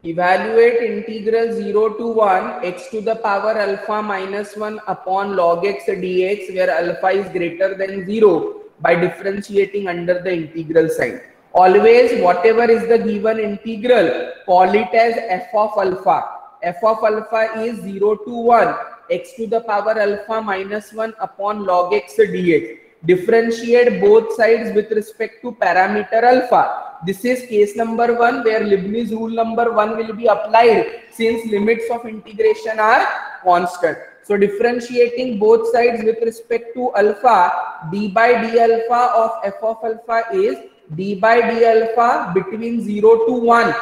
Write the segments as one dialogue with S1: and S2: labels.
S1: Evaluate integral 0 to 1 x to the power alpha minus 1 upon log x dx where alpha is greater than 0 by differentiating under the integral sign. Always whatever is the given integral, call it as f of alpha. F of alpha is 0 to 1 x to the power alpha minus 1 upon log x dx. Differentiate both sides with respect to parameter alpha. This is case number 1 where Leibniz rule number 1 will be applied since limits of integration are constant. So differentiating both sides with respect to alpha, d by d alpha of f of alpha is d by d alpha between 0 to 1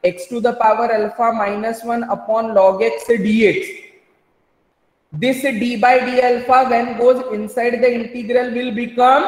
S1: x to the power alpha minus 1 upon log x dx. This d by d alpha when goes inside the integral will become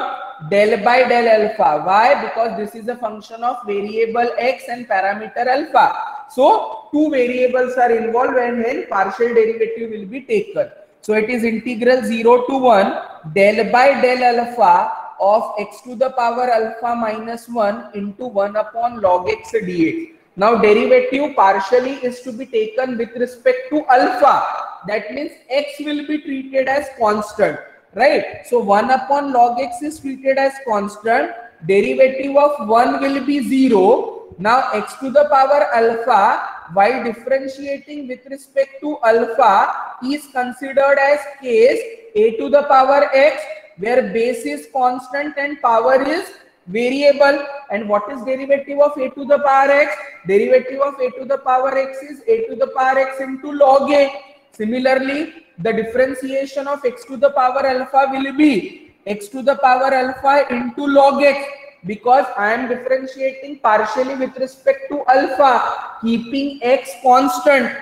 S1: del by del alpha. Why? Because this is a function of variable x and parameter alpha. So two variables are involved and when partial derivative will be taken. So it is integral 0 to 1 del by del alpha of x to the power alpha minus 1 into 1 upon log x dx. Now derivative partially is to be taken with respect to alpha. That means x will be treated as constant, right? So 1 upon log x is treated as constant. Derivative of 1 will be 0. Now x to the power alpha while differentiating with respect to alpha is considered as case a to the power x where base is constant and power is variable. And what is derivative of a to the power x? Derivative of a to the power x is a to the power x into log a. Similarly, the differentiation of x to the power alpha will be x to the power alpha into log x because I am differentiating partially with respect to alpha, keeping x constant,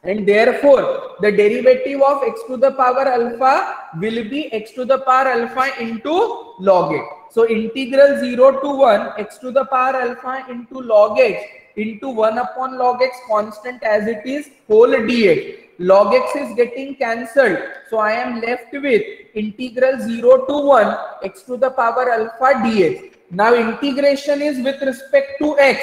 S1: and therefore the derivative of x to the power alpha will be x to the power alpha into log x. So integral 0 to 1 x to the power alpha into log x into 1 upon log x constant as it is whole dx. Log x is getting cancelled, so I am left with integral 0 to 1 x to the power alpha dx. Now integration is with respect to x.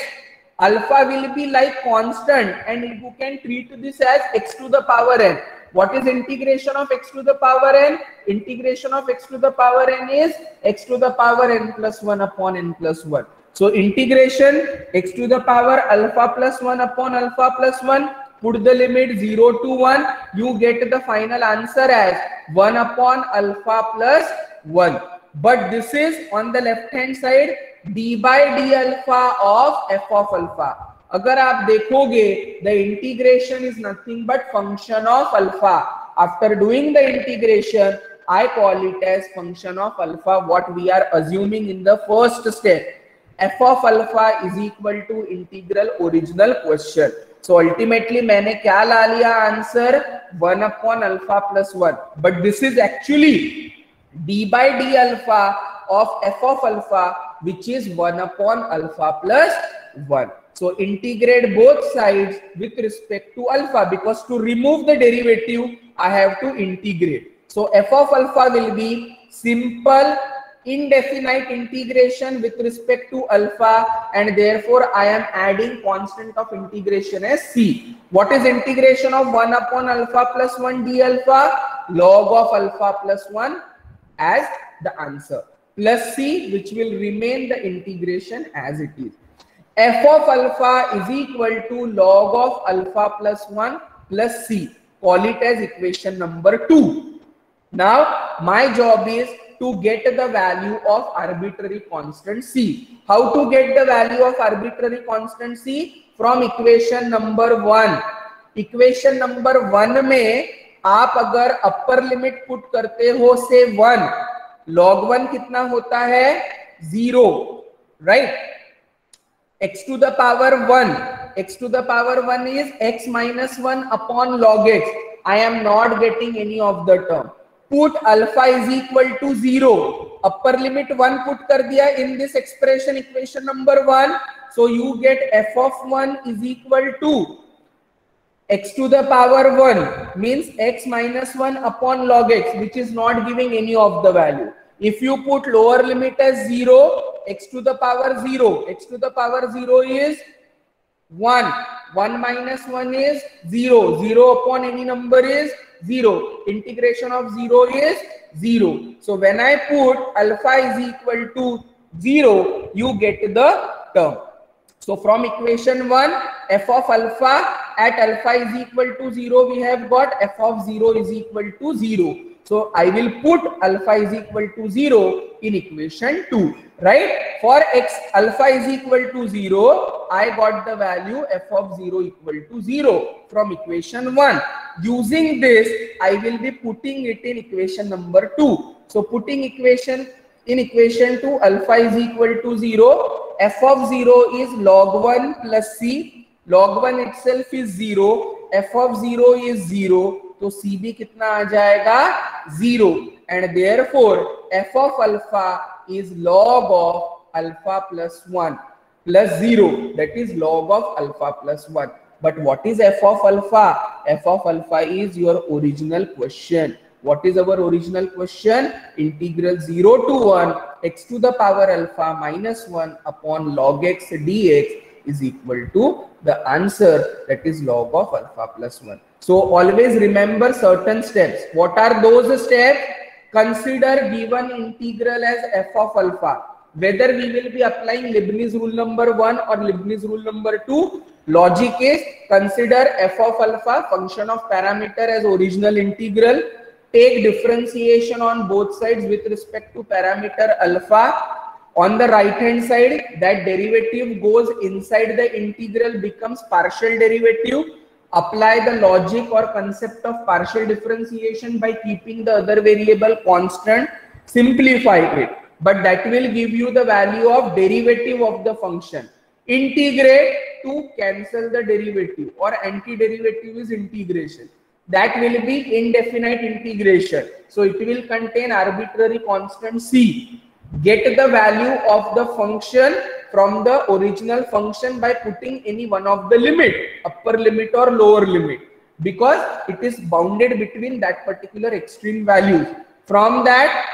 S1: Alpha will be like constant and you can treat this as x to the power n. What is integration of x to the power n? Integration of x to the power n is x to the power n plus 1 upon n plus 1. So integration x to the power alpha plus 1 upon alpha plus 1. Put the limit 0 to 1, you get the final answer as 1 upon alpha plus 1. But this is on the left hand side d by d alpha of f of alpha. Agar aap dekhoge, the integration is nothing but function of alpha. After doing the integration, I call it as function of alpha, what we are assuming in the first step. F of alpha is equal to integral original question. So ultimately मैंने क्या ला लिया answer 1 upon alpha plus 1. But this is actually d by d alpha of f of alpha which is 1 upon alpha plus 1. So integrate both sides with respect to alpha because to remove the derivative I have to integrate. So f of alpha will be simple indefinite integration with respect to alpha and therefore I am adding constant of integration as c. What is integration of 1 upon alpha plus 1 d alpha? Log of alpha plus 1 as the answer plus c which will remain the integration as it is. F of alpha is equal to log of alpha plus 1 plus c. Call it as equation number 2. Now my job is to get the value of arbitrary constant c. How to get the value of arbitrary constant c? From equation number 1. Equation number 1 में आप अगर upper limit put करते हो से 1, log 1 कितना होता है 0, right? X to the power 1. X to the power 1 is x minus 1 upon log x. I am not getting any of the term. Put alpha is equal to 0. Upper limit 1 put kar diya in this expression, equation number 1. So you get f of 1 is equal to x to the power 1 means x minus 1 upon log x, which is not giving any of the value. If you put lower limit as 0, x to the power 0. X to the power 0 is 1. 1 minus 1 is 0. 0 upon any number is 0. Integration of 0 is 0. So when I put alpha is equal to 0, you get the term. So from equation 1, f of alpha at alpha is equal to 0, we have got f of 0 is equal to 0. So I will put alpha is equal to 0 in equation 2, right? For x alpha is equal to 0, I got the value f of 0 equal to 0 from equation 1. Using this, I will be putting it in equation number 2. So putting equation in equation 2, alpha is equal to 0. F of 0 is log 1 plus c. Log 1 itself is 0. F of 0 is 0. तो C B कितना आ जाएगा 0 and therefore f of alpha is log of alpha plus 1 plus 0, that is log of alpha plus 1. But what is f of alpha? F of alpha is your original question. What is our original question? Integral 0 to 1 x to the power alpha minus 1 upon log x dx is equal to the answer, that is log of alpha plus 1. So always remember certain steps. What are those steps? Consider given integral as f of alpha. Whether we will be applying Leibniz rule number 1 or Leibniz rule number 2, logic is consider f of alpha function of parameter as original integral. Take differentiation on both sides with respect to parameter alpha. On the right hand side, that derivative goes inside the integral, becomes partial derivative. Apply the logic or concept of partial differentiation by keeping the other variable constant. Simplify it, but that will give you the value of derivative of the function. Integrate to cancel the derivative, or antiderivative is integration. That will be indefinite integration. So it will contain arbitrary constant c. Get the value of the function from the original function by putting any one of the limit, upper limit or lower limit, because it is bounded between that particular extreme values. From that,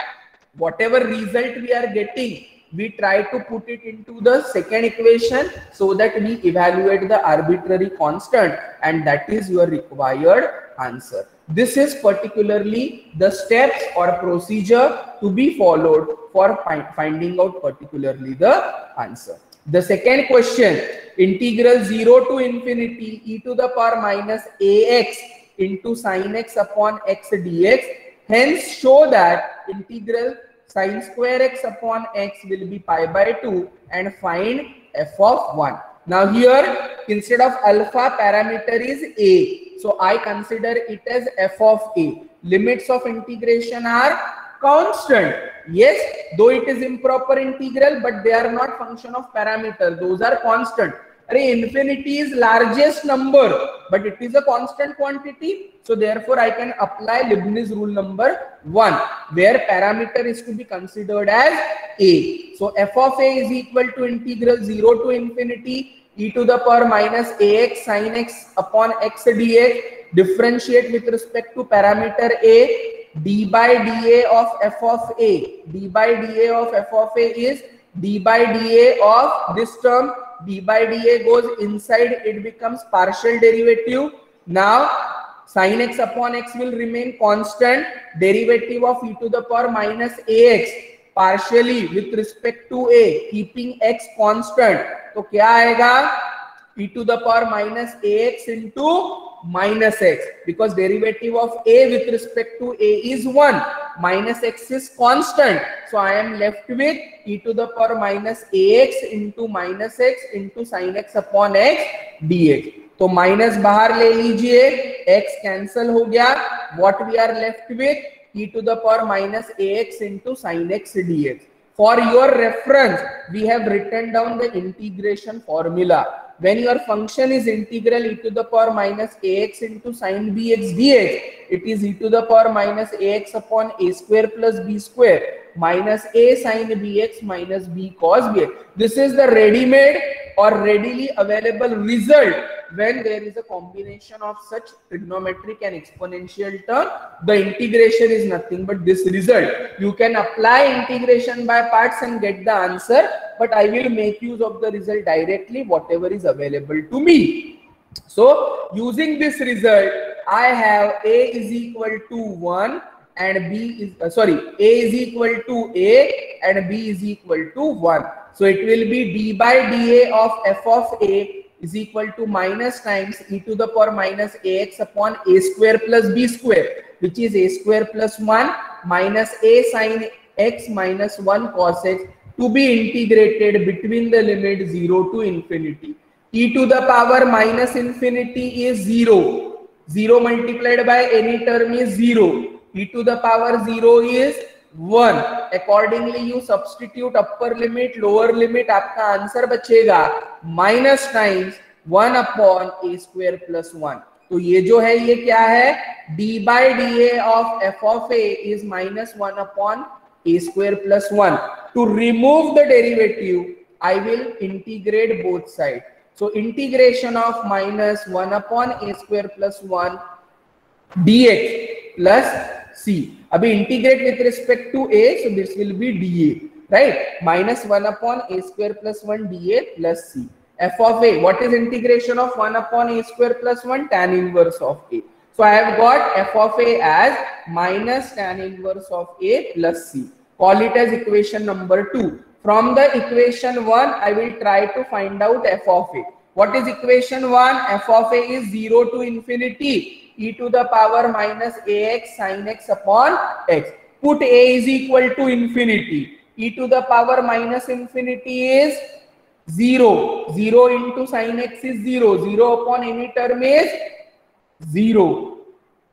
S1: whatever result we are getting, we try to put it into the second equation so that we evaluate the arbitrary constant, and that is your required answer. This is particularly the steps or procedure to be followed for finding out particularly the answer. The second question, integral 0 to infinity e to the power minus ax into sin x upon x dx. Hence show that integral sin square x upon x will be pi by 2 and find f of 1. Now here, instead of alpha, parameter is a. So I consider it as f of a. Limits of integration are constant. Yes, though it is improper integral, but they are not function of parameter. Those are constant. Infinity is largest number, but it is a constant quantity. So therefore I can apply Leibniz rule number 1, where parameter is to be considered as a. So f of a is equal to integral 0 to infinity e to the power minus ax sin x upon x dx. Differentiate with respect to parameter a. D by dA of f of a. D by dA of f of a is d by dA of this term. D by dA goes inside, it becomes partial derivative. Now sin x upon x will remain constant. Derivative of e to the power minus ax partially with respect to a, keeping x constant. तो क्या आएगा? e to the power minus ax into minus x, because derivative of a with respect to a is 1, minus x is constant. So I am left with e to the power minus ax into minus x into sin x upon x dx. तो minus बाहर ले लीजिए, x cancel हो गया. What we are left with? e to the power minus ax into sin x dx. For your reference, we have written down the integration formula. When your function is integral e to the power minus ax into sin bx dx, it is e to the power minus ax upon a square plus b square. minus a sin bx minus b cos bx. This is the ready-made or readily available result when there is a combination of such trigonometric and exponential term. The integration is nothing but this result. You can apply integration by parts and get the answer, but I will make use of the result directly, whatever is available to me. So using this result, I have a is equal to 1 and b is a is equal to a and b is equal to 1. So it will be d by dA of f of a is equal to minus times e to the power minus ax upon a square plus b square, which is a square plus 1 minus a sin x minus 1 cos x, to be integrated between the limit 0 to infinity. E to the power minus infinity is 0. 0 multiplied by any term is 0. E to the power 0 is 1. Accordingly, you substitute upper limit, lower limit, आपका answer बचेगा minus times 1 upon a square plus 1. तो ये जो है ये क्या है, d by dA of f of a is minus 1 upon a square plus 1. To remove the derivative, I will integrate both sides. So integration of minus 1 upon a square plus 1 dx plus c. Abhi integrate with respect to a, so this will be dA, right? Minus 1 upon a square plus 1 dA plus c. F of a, what is integration of 1 upon a square plus 1? Tan inverse of a. So I have got f of a as minus tan inverse of a plus c. Call it as equation number 2. From the equation 1, I will try to find out f of a. What is equation 1? F of a is 0 to infinity, e to the power minus ax sin x upon x. Put a is equal to infinity. E to the power minus infinity is 0. 0 into sin x is 0. 0 upon any term is 0.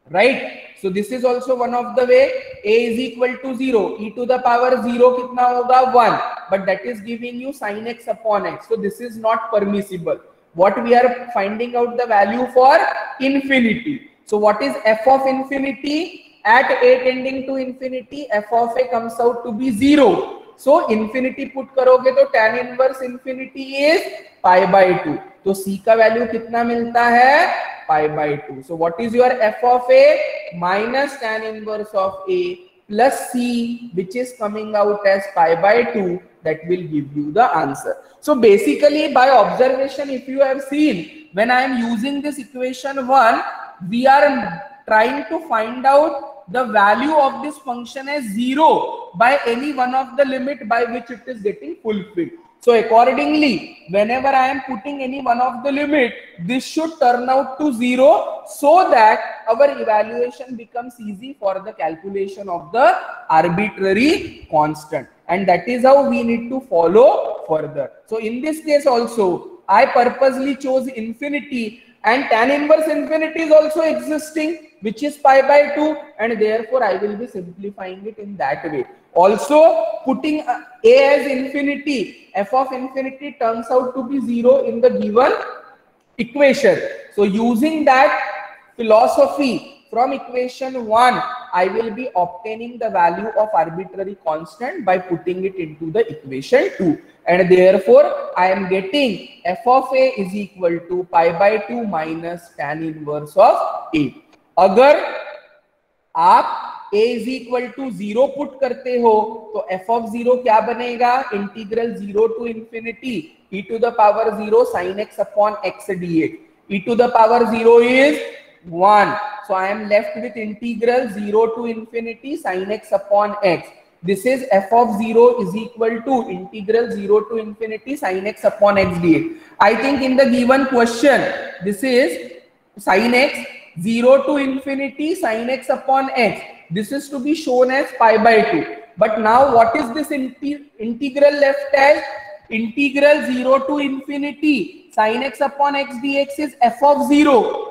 S1: Right? So this is also one of the way. A is equal to 0. E to the power 0 kitna hoga? 1. But that is giving you sin x upon x. So this is not permissible. What we are finding out the value for? Infinity. So what is f of infinity? At a tending to infinity, f of a comes out to be 0. So infinity put karoge to tan inverse infinity is pi by 2. तो c का value कितना मिलता है? Pi by 2. So what is your f of a? Minus tan inverse of a plus c, which is coming out as pi by 2. That will give you the answer. So basically by observation, if you have seen, when I am using this equation 1, we are trying to find out the value of this function as 0 by any one of the limit by which it is getting fulfilled. So accordingly, whenever I am putting any one of the limit, this should turn out to 0 so that our evaluation becomes easy for the calculation of the arbitrary constant. And that is how we need to follow further. So in this case also, I purposely chose infinity, and tan inverse infinity is also existing, which is pi by 2, and therefore I will be simplifying it in that way. Also putting a as infinity, f of infinity turns out to be 0 in the given equation. So using that philosophy from equation 1, I will be obtaining the value of arbitrary constant by putting it into the equation 2. And therefore, I am getting f of a is equal to pi by 2 minus tan inverse of a. अगर आप a is equal to 0 put करते हो तो f of 0 क्या बनेगा? Integral 0 to infinity e to the power 0 sin x upon x dx. E to the power 0 is 1. So I am left with integral 0 to infinity sin x upon x. This is f of 0 is equal to integral 0 to infinity sin x upon x dx. I think in the given question, this is sin x 0 to infinity sin x upon x. This is to be shown as pi by 2. But now what is this integral left as? Integral 0 to infinity sin x upon x dx is f of 0.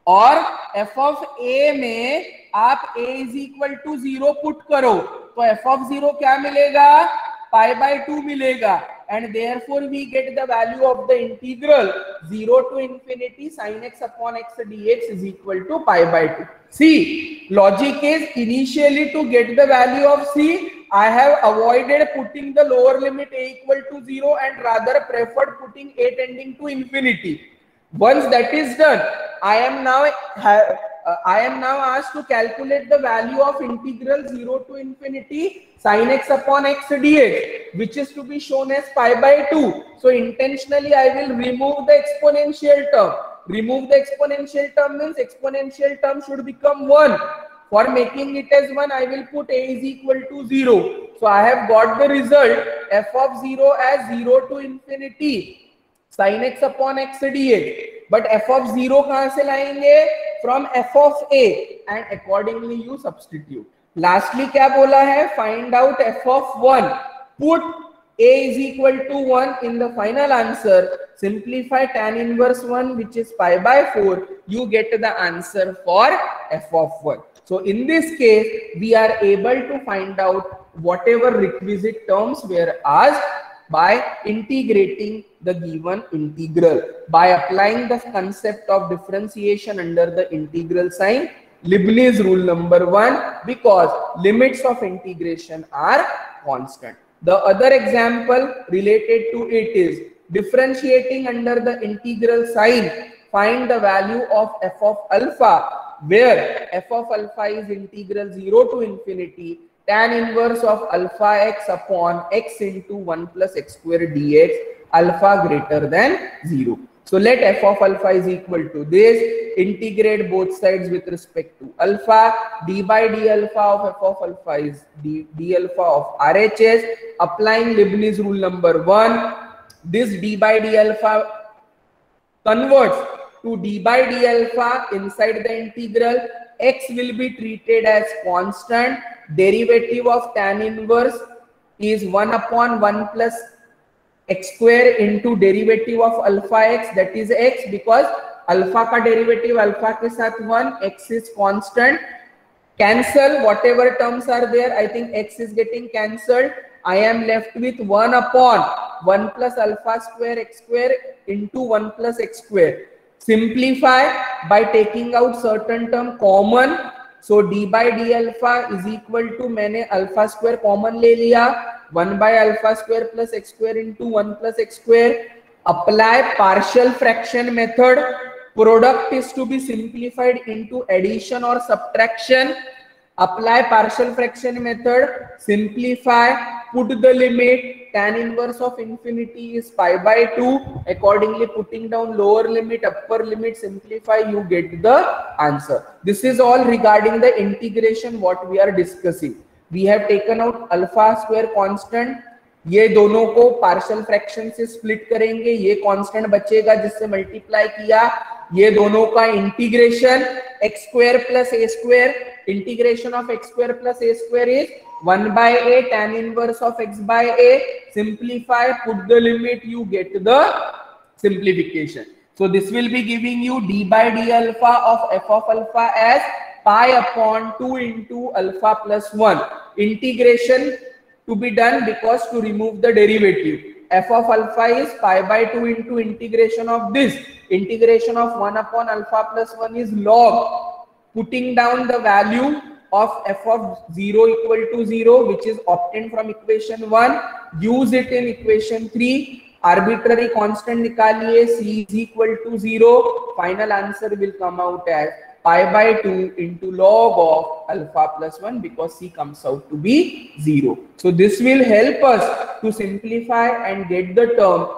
S1: और f of a में आप a is equal to 0 put करो तो f of 0 क्या मिलेगा? pi by 2 मिलेगा. And therefore we get the value of the integral 0 to infinity sin x upon x dx is equal to pi by 2. See, logic is initially to get the value of c, I have avoided putting the lower limit a equal to 0 and rather preferred putting a tending to infinity. Once that is done, I am now asked to calculate the value of integral 0 to infinity sin x upon x dx, which is to be shown as pi by 2. So intentionally I will remove the exponential term. Remove the exponential term means exponential term should become 1. For making it as 1, I will put a is equal to 0. So I have got the result f of 0 as 0 to infinity sin x upon x dx. But f of 0 kahan se layenge? From f of a, and accordingly you substitute. Lastly kya bola hai? Find out f of 1. Put a is equal to 1 in the final answer. Simplify tan inverse 1, which is pi by 4. You get the answer for f of 1. So in this case, we are able to find out whatever requisite terms were asked by integrating the given integral. By applying the concept of differentiation under the integral sign, Leibniz rule number 1, because limits of integration are constant. The other example related to it is differentiating under the integral sign. Find the value of f of alpha, where f of alpha is integral 0 to infinity tan inverse of alpha x upon x into 1 plus x square dx, alpha greater than 0. So let f of alpha is equal to this. Integrate both sides with respect to alpha. D by d alpha of f of alpha is d alpha of RHS. Applying Leibniz rule number 1, this d by d alpha converts to d by d alpha inside the integral. X will be treated as constant. Derivative of tan inverse is 1 upon 1 plus x square into derivative of alpha x, that is x, because alpha ka derivative alpha ke sath 1, x is constant. Cancel whatever terms are there. I think x is getting cancelled. I am left with 1 upon 1 plus alpha square x square into 1 plus x square. Simplify by taking out certain term common. So d by d alpha is equal to, मैंने alpha square common ले लिया, 1 by alpha square plus x square into 1 plus x square. Apply partial fraction method. Product is to be simplified into addition or subtraction. Apply partial fraction method. Simplify. Put the limit. Tan inverse of infinity is pi by 2. Accordingly, putting down lower limit, upper limit, simplify, you get the answer. This is all regarding the integration what we are discussing. We have taken out alpha square constant. ये दोनों को partial fraction से split करेंगे. ये constant बचेगा जिससे multiply किया. ये दोनों का integration x square plus a square. Integration of x square plus a square is 1 by a tan inverse of x by a. Simplify, put the limit, you get the simplification. So this will be giving you d by d alpha of f of alpha as pi upon 2 into alpha plus 1. Integration to be done because to remove the derivative. F of alpha is pi by 2 into integration of this. Integration of 1 upon alpha plus 1 is log. Putting down the value of f of 0 equal to 0, which is obtained from equation 1. Use it in equation 3. Arbitrary constant nikaliye, c is equal to 0. Final answer will come out as pi by 2 into log of alpha plus 1, because c comes out to be 0. So this will help us to simplify and get the term